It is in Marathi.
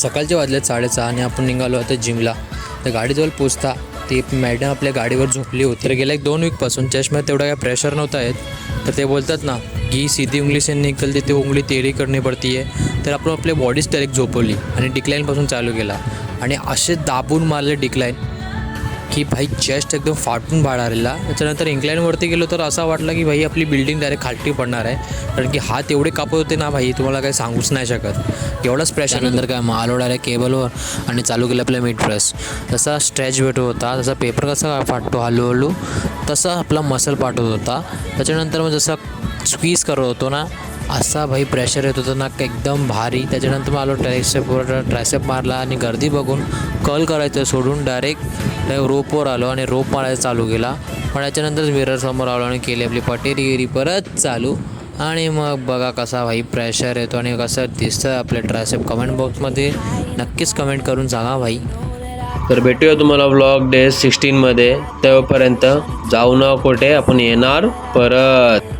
सकाळचे वाजले 6:30 आणि आपण निघालो आता जिमला. तर गाडीजवळ पोचता ते मॅडम आपल्या गाडीवर झोपली होती. तर गेल्या 2 वीकपासून चष्म्यात तेवढा काय प्रेशर नव्हता येत. तर ते बोलतात ना की सीधी उंगली से निकलती ते उंगली तेरी करनी पडती आहे. तर आपण आपल्या बॉडीच डायरेक्ट झोपवली आणि डिक्लाईनपासून चालू केला आणि असे दाबून मारले डिक्लाईन की भाई चेस्ट एकदम फाटून बाहेर आलेला. त्याच्यानंतर इन्क्लाईनवरती गेलो तर असा वाटला की भाई आपली बिल्डिंग डायरेक्ट खालती पडणार आहे. कारण की हात एवढे कापत होते ना भाई, तुम्हाला काही सांगूच नाही शकत एवढाच प्रेशर. नंतर काय आलो डायरेक्ट केबलवर आणि चालू केलं आपलं मिड प्रेस. तसा स्ट्रेच भेटत होता, जसा पेपर कसा फाटतो हळूहळू तसा आपला मसल पाठवत होता. त्याच्यानंतर मग जसा स्क्वीज करत होतो ना असा भाई प्रेशर येत होतं ना एकदम भारी. त्याच्यानंतर मग आलो ट्रायसेप मारला आणि गर्दी बघून कर्ल करायचं सोडून डायरेक्ट रोपवर आलो आणि रोप मारायचं चालू केला. पण त्याच्यानंतर मिररसमोर आलो आणि केली आपली पटेरीगिरी परत चालू. आणि मग बघा कसा भाई प्रेशर येतो आणि कसं दिसतं आपल्या ट्रायसेप. कमेंट बॉक्समध्ये नक्कीच कमेंट करून सांगा भाई. तर भेटूया तुम्हाला व्लॉग डे 16 मध्ये. तेव्हापर्यंत जाऊ ना कुठे, आपण येणार परत.